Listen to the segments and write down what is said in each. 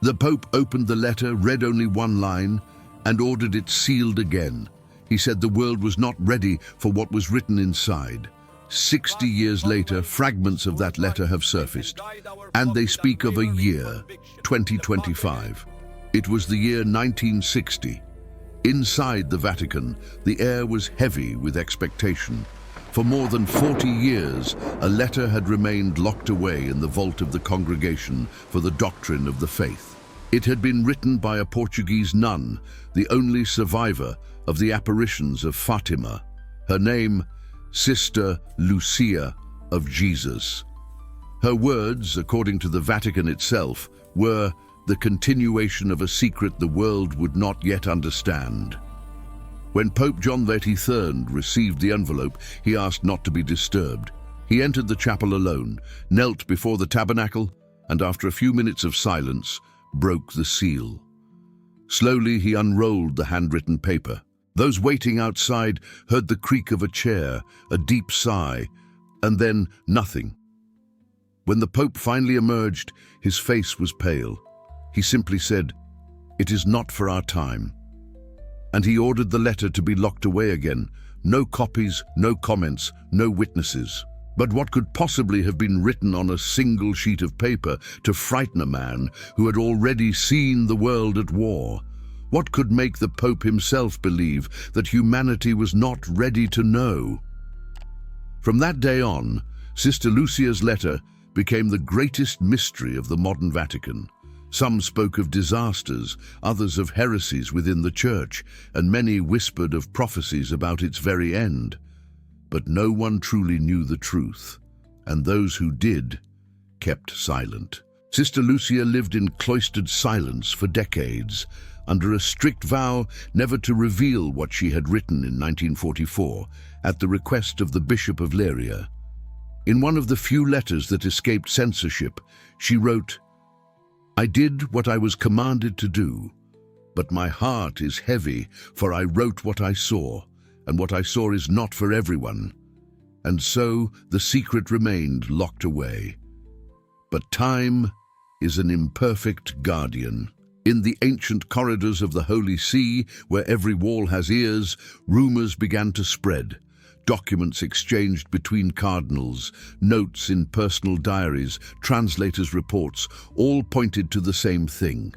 The Pope opened the letter, read only one line, and ordered it sealed again. He said the world was not ready for what was written inside. 60 years later, fragments of that letter have surfaced, and they speak of a year, 2025. It was the year 1960. Inside the Vatican, the air was heavy with expectation. For more than 40 years, a letter had remained locked away in the vault of the Congregation for the Doctrine of the Faith. It had been written by a Portuguese nun, the only survivor of the apparitions of Fatima. Her name, Sister Lucia of Jesus. Her words, according to the Vatican itself, were the continuation of a secret the world would not yet understand. When Pope John XXIII received the envelope, he asked not to be disturbed. He entered the chapel alone, knelt before the tabernacle, and after a few minutes of silence, broke the seal. Slowly he unrolled the handwritten paper. Those waiting outside heard the creak of a chair, a deep sigh, and then nothing. When the Pope finally emerged, his face was pale. He simply said, "It is not for our time." And he ordered the letter to be locked away again. No copies, no comments, no witnesses. But what could possibly have been written on a single sheet of paper to frighten a man who had already seen the world at war? What could make the Pope himself believe that humanity was not ready to know? From that day on, Sister Lucia's letter became the greatest mystery of the modern Vatican. Some spoke of disasters, others of heresies within the Church, and many whispered of prophecies about its very end. But no one truly knew the truth, and those who did kept silent. Sister Lucia lived in cloistered silence for decades, under a strict vow never to reveal what she had written in 1944 at the request of the Bishop of Leiria. In one of the few letters that escaped censorship, she wrote, "I did what I was commanded to do, but my heart is heavy, for I wrote what I saw, and what I saw is not for everyone." And so the secret remained locked away. But time is an imperfect guardian. In the ancient corridors of the Holy See, where every wall has ears, rumors began to spread. Documents exchanged between cardinals, notes in personal diaries, translators' reports, all pointed to the same thing.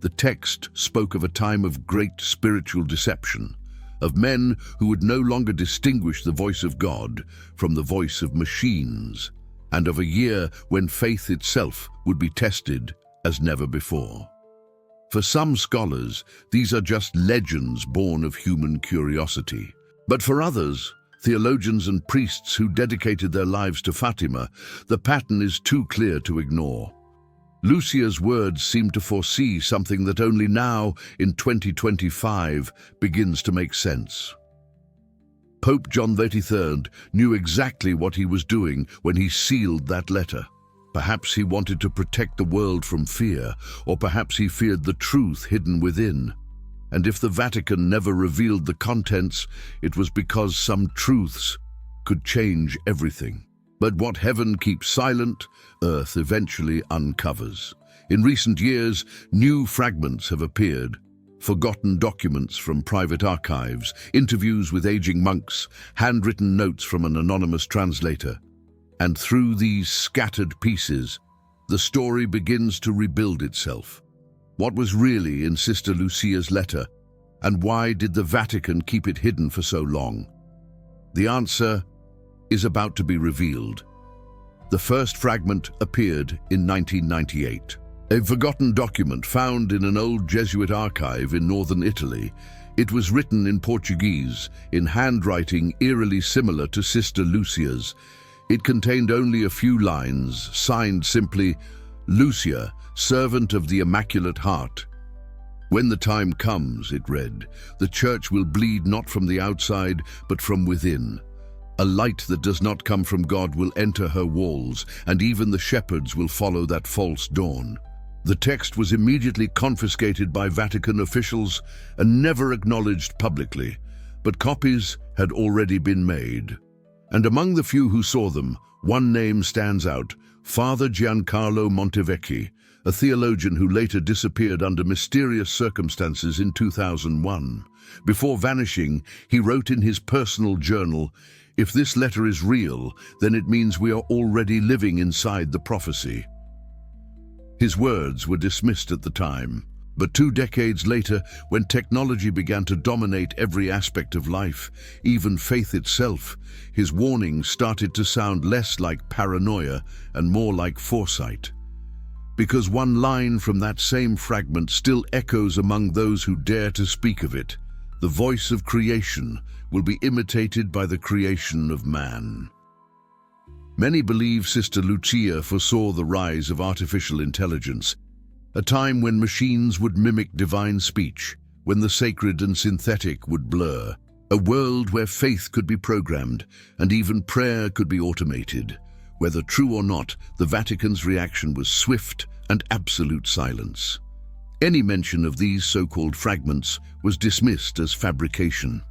The text spoke of a time of great spiritual deception, of men who would no longer distinguish the voice of God from the voice of machines, and of a year when faith itself would be tested as never before. For some scholars, these are just legends born of human curiosity. But for others, theologians and priests who dedicated their lives to Fatima, the pattern is too clear to ignore. Lucia's words seem to foresee something that only now, in 2025, begins to make sense. Pope John XXIII knew exactly what he was doing when he sealed that letter. Perhaps he wanted to protect the world from fear, or perhaps he feared the truth hidden within. And if the Vatican never revealed the contents, it was because some truths could change everything. But what heaven keeps silent, earth eventually uncovers. In recent years, new fragments have appeared. Forgotten documents from private archives, interviews with aging monks, handwritten notes from an anonymous translator. And through these scattered pieces, the story begins to rebuild itself. What was really in Sister Lucia's letter, and why did the Vatican keep it hidden for so long? The answer is about to be revealed. The first fragment appeared in 1998. A forgotten document found in an old Jesuit archive in northern Italy. It was written in Portuguese, in handwriting eerily similar to Sister Lucia's. It contained only a few lines, signed simply, "Lucia, servant of the Immaculate Heart." "When the time comes," it read, "the Church will bleed not from the outside, but from within. A light that does not come from God will enter her walls, and even the shepherds will follow that false dawn." The text was immediately confiscated by Vatican officials and never acknowledged publicly, but copies had already been made. And among the few who saw them, one name stands out: Father Giancarlo Montevecchi, a theologian who later disappeared under mysterious circumstances in 2001. Before vanishing, he wrote in his personal journal, "If this letter is real, then it means we are already living inside the prophecy." His words were dismissed at the time, but 2 decades later, when technology began to dominate every aspect of life, even faith itself, his warnings started to sound less like paranoia and more like foresight. Because one line from that same fragment still echoes among those who dare to speak of it: "The voice of creation will be imitated by the creation of man." Many believe Sister Lucia foresaw the rise of artificial intelligence, a time when machines would mimic divine speech, when the sacred and synthetic would blur, a world where faith could be programmed and even prayer could be automated. Whether true or not, the Vatican's reaction was swift and absolute silence. Any mention of these so-called fragments was dismissed as fabrication.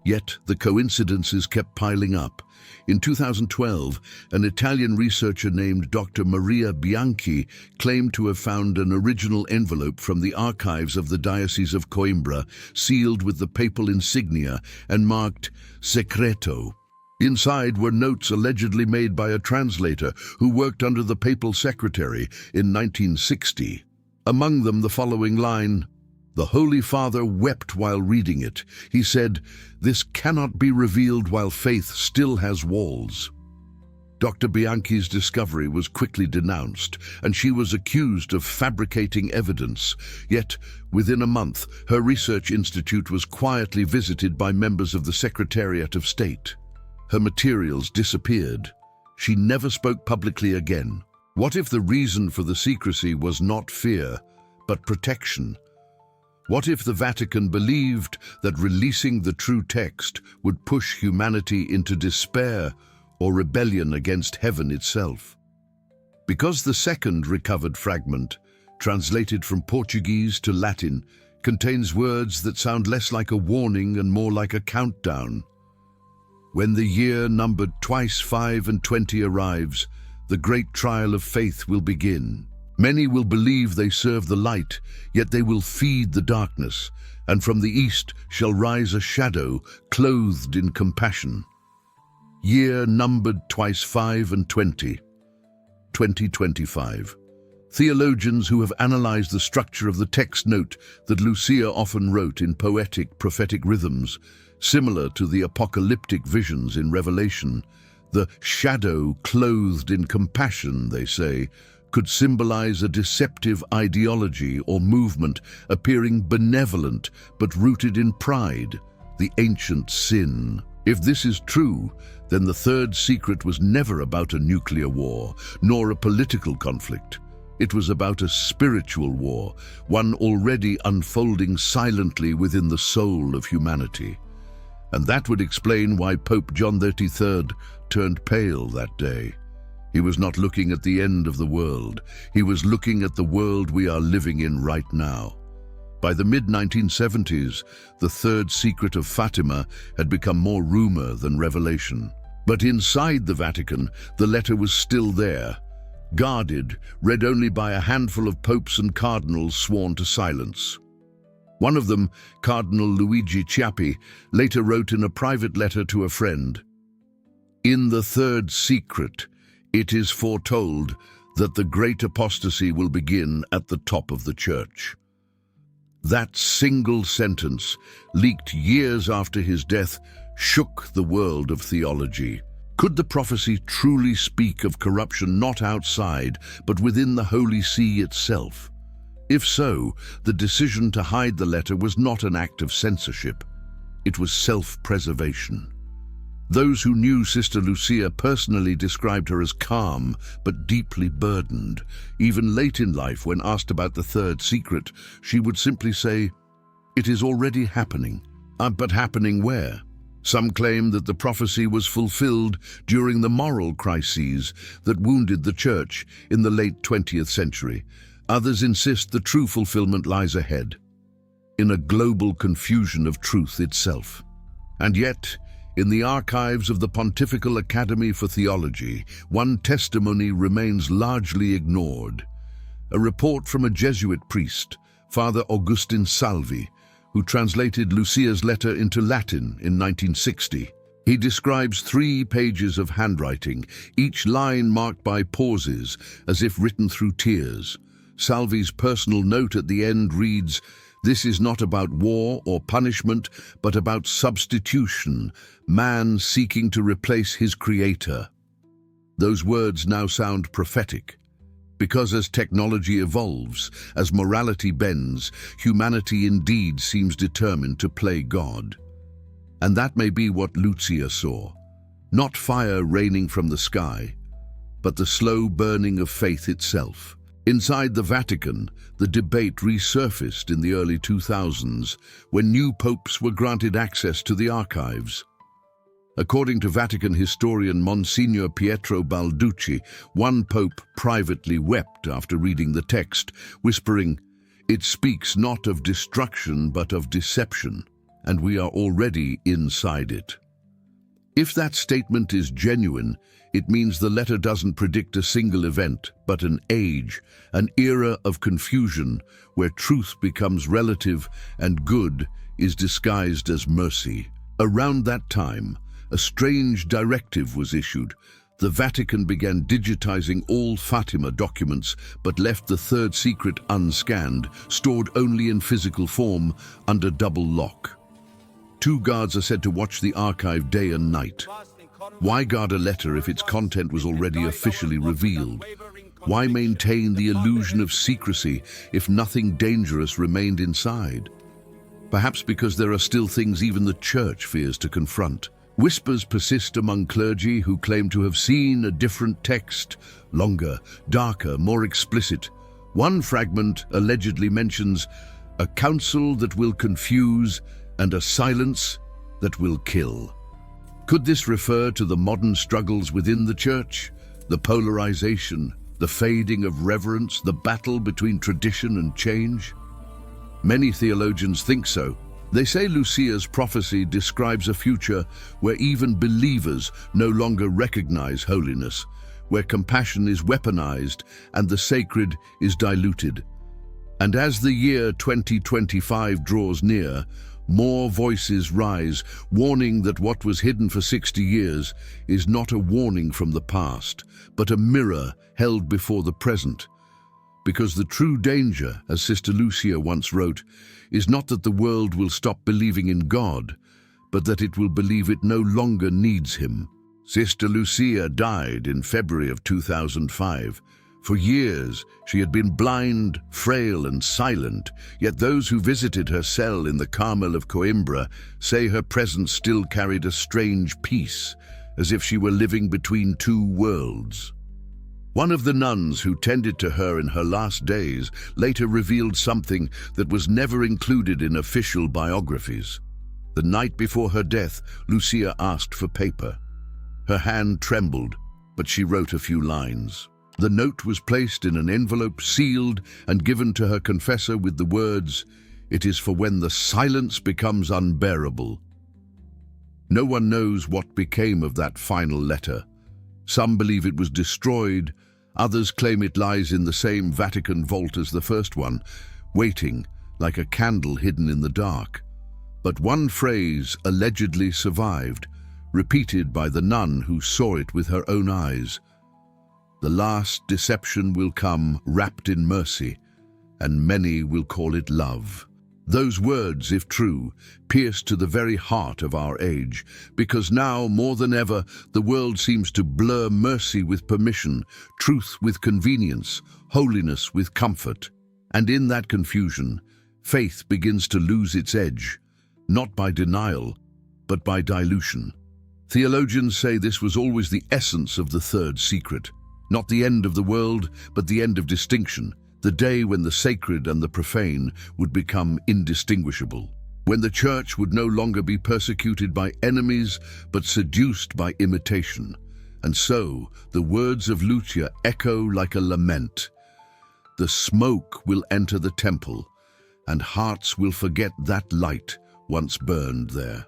Yet the coincidences kept piling up. In 2012, an Italian researcher named Dr. Maria Bianchi claimed to have found an original envelope from the archives of the Diocese of Coimbra, sealed with the papal insignia and marked "Secreto." Inside were notes allegedly made by a translator who worked under the papal secretary in 1960. Among them the following line: "The Holy Father wept while reading it. He said, 'This cannot be revealed while faith still has walls.'" Dr. Bianchi's discovery was quickly denounced, and she was accused of fabricating evidence. Yet, within a month, her research institute was quietly visited by members of the Secretariat of State. Her materials disappeared. She never spoke publicly again. What if the reason for the secrecy was not fear, but protection? What if the Vatican believed that releasing the true text would push humanity into despair or rebellion against heaven itself? Because the second recovered fragment, translated from Portuguese to Latin, contains words that sound less like a warning and more like a countdown. When the year numbered twice 5 and 20 arrives, the great trial of faith will begin. Many will believe they serve the light, yet they will feed the darkness, and from the east shall rise a shadow clothed in compassion. Year numbered twice 5 and 20, 2025. Theologians who have analyzed the structure of the text note that Lucia often wrote in poetic, prophetic rhythms, similar to the apocalyptic visions in Revelation. The shadow clothed in compassion, they say, could symbolize a deceptive ideology or movement appearing benevolent but rooted in pride, the ancient sin. If this is true, then the third secret was never about a nuclear war, nor a political conflict. It was about a spiritual war, one already unfolding silently within the soul of humanity. And that would explain why Pope John XXIII turned pale that day. He was not looking at the end of the world. He was looking at the world we are living in right now. By the mid-1970s, the third secret of Fatima had become more rumor than revelation. But inside the Vatican, the letter was still there, guarded, read only by a handful of popes and cardinals sworn to silence. One of them, Cardinal Luigi Chiappi, later wrote in a private letter to a friend, "In the third secret, it is foretold that the great apostasy will begin at the top of the church." That single sentence, leaked years after his death, shook the world of theology. Could the prophecy truly speak of corruption not outside, but within the Holy See itself? If so, the decision to hide the letter was not an act of censorship. It was self-preservation. Those who knew Sister Lucia personally described her as calm, but deeply burdened. Even late in life, when asked about the third secret, she would simply say, "It is already happening." But happening where? Some claim that the prophecy was fulfilled during the moral crises that wounded the Church in the late 20th century. Others insist the true fulfillment lies ahead, in a global confusion of truth itself. And yet, in the archives of the Pontifical Academy for Theology, one testimony remains largely ignored. a report from a Jesuit priest, Father Augustin Salvi, who translated Lucia's letter into Latin in 1960. He describes 3 pages of handwriting, each line marked by pauses, as if written through tears. Salvi's personal note at the end reads, "This is not about war or punishment, but about substitution, man seeking to replace his creator." Those words now sound prophetic, because as technology evolves, as morality bends, humanity indeed seems determined to play God. And that may be what Lucia saw. Not fire raining from the sky, but the slow burning of faith itself. Inside the Vatican, the debate resurfaced in the early 2000s, when new popes were granted access to the archives. According to Vatican historian Monsignor Pietro Balducci, one pope privately wept after reading the text, whispering, "It speaks not of destruction but of deception, and we are already inside it." If that statement is genuine, it means the letter doesn't predict a single event, but an age, an era of confusion where truth becomes relative and good is disguised as mercy. Around that time, a strange directive was issued. The Vatican began digitizing all Fatima documents, but left the third secret unscanned, stored only in physical form, under double lock. 2 guards are said to watch the archive day and night. Why guard a letter if its content was already officially revealed? Why maintain the illusion of secrecy if nothing dangerous remained inside? Perhaps because there are still things even the Church fears to confront. Whispers persist among clergy who claim to have seen a different text, longer, darker, more explicit. One fragment allegedly mentions a counsel that will confuse and a silence that will kill. Could this refer to the modern struggles within the Church? The polarization, the fading of reverence, the battle between tradition and change? Many theologians think so. They say Lucia's prophecy describes a future where even believers no longer recognize holiness, where compassion is weaponized and the sacred is diluted. And as the year 2025 draws near, more voices rise, warning that what was hidden for 60 years is not a warning from the past, but a mirror held before the present. Because the true danger, as Sister Lucia once wrote, is not that the world will stop believing in God, but that it will believe it no longer needs him. Sister Lucia died in February of 2005. For years, she had been blind, frail, and silent, yet those who visited her cell in the Carmel of Coimbra say her presence still carried a strange peace, as if she were living between 2 worlds. One of the nuns who tended to her in her last days later revealed something that was never included in official biographies. The night before her death, Lucia asked for paper. Her hand trembled, but she wrote a few lines. The note was placed in an envelope, sealed, and given to her confessor with the words, "It is for when the silence becomes unbearable." No one knows what became of that final letter. Some believe it was destroyed, others claim it lies in the same Vatican vault as the first one, waiting like a candle hidden in the dark. But one phrase allegedly survived, repeated by the nun who saw it with her own eyes. "The last deception will come wrapped in mercy, and many will call it love." Those words, if true, pierce to the very heart of our age, because now, more than ever, the world seems to blur mercy with permission, truth with convenience, holiness with comfort. And in that confusion, faith begins to lose its edge, not by denial, but by dilution. Theologians say this was always the essence of the third secret. Not the end of the world, but the end of distinction, the day when the sacred and the profane would become indistinguishable, when the Church would no longer be persecuted by enemies, but seduced by imitation. And so, the words of Lucia echo like a lament. The smoke will enter the temple, and hearts will forget that light once burned there.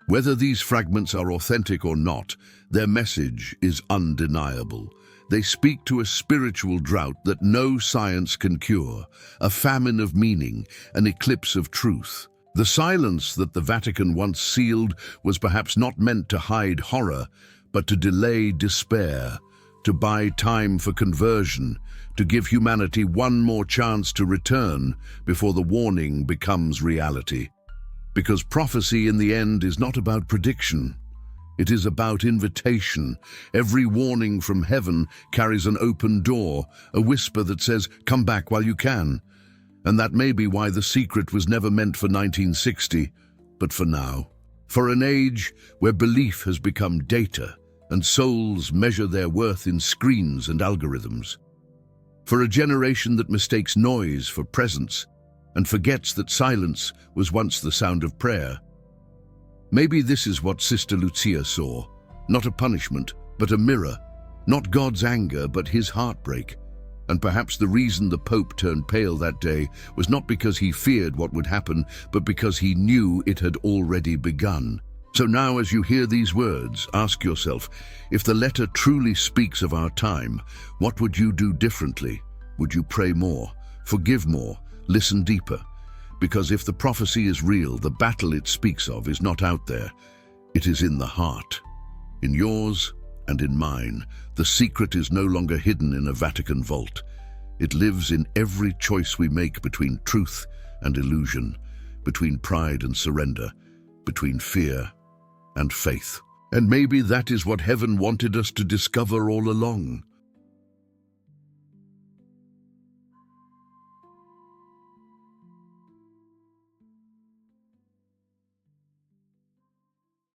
Whether these fragments are authentic or not, their message is undeniable. They speak to a spiritual drought that no science can cure, a famine of meaning, an eclipse of truth. The silence that the Vatican once sealed was perhaps not meant to hide horror, but to delay despair, to buy time for conversion, to give humanity one more chance to return before the warning becomes reality. Because prophecy in the end is not about prediction. It is about invitation. Every warning from heaven carries an open door, a whisper that says, "Come back while you can." And that may be why The Secret was never meant for 1960, but for now. For an age where belief has become data and souls measure their worth in screens and algorithms. For a generation that mistakes noise for presence and forgets that silence was once the sound of prayer. Maybe this is what Sister Lucia saw, not a punishment, but a mirror, not God's anger, but his heartbreak. And perhaps the reason the Pope turned pale that day was not because he feared what would happen, but because he knew it had already begun. So now, as you hear these words, ask yourself, if the letter truly speaks of our time, what would you do differently? Would you pray more, forgive more, listen deeper? Because if the prophecy is real, the battle it speaks of is not out there. It is in the heart. In yours and in mine. The secret is no longer hidden in a Vatican vault. It lives in every choice we make between truth and illusion, between pride and surrender, between fear and faith. And maybe that is what heaven wanted us to discover all along.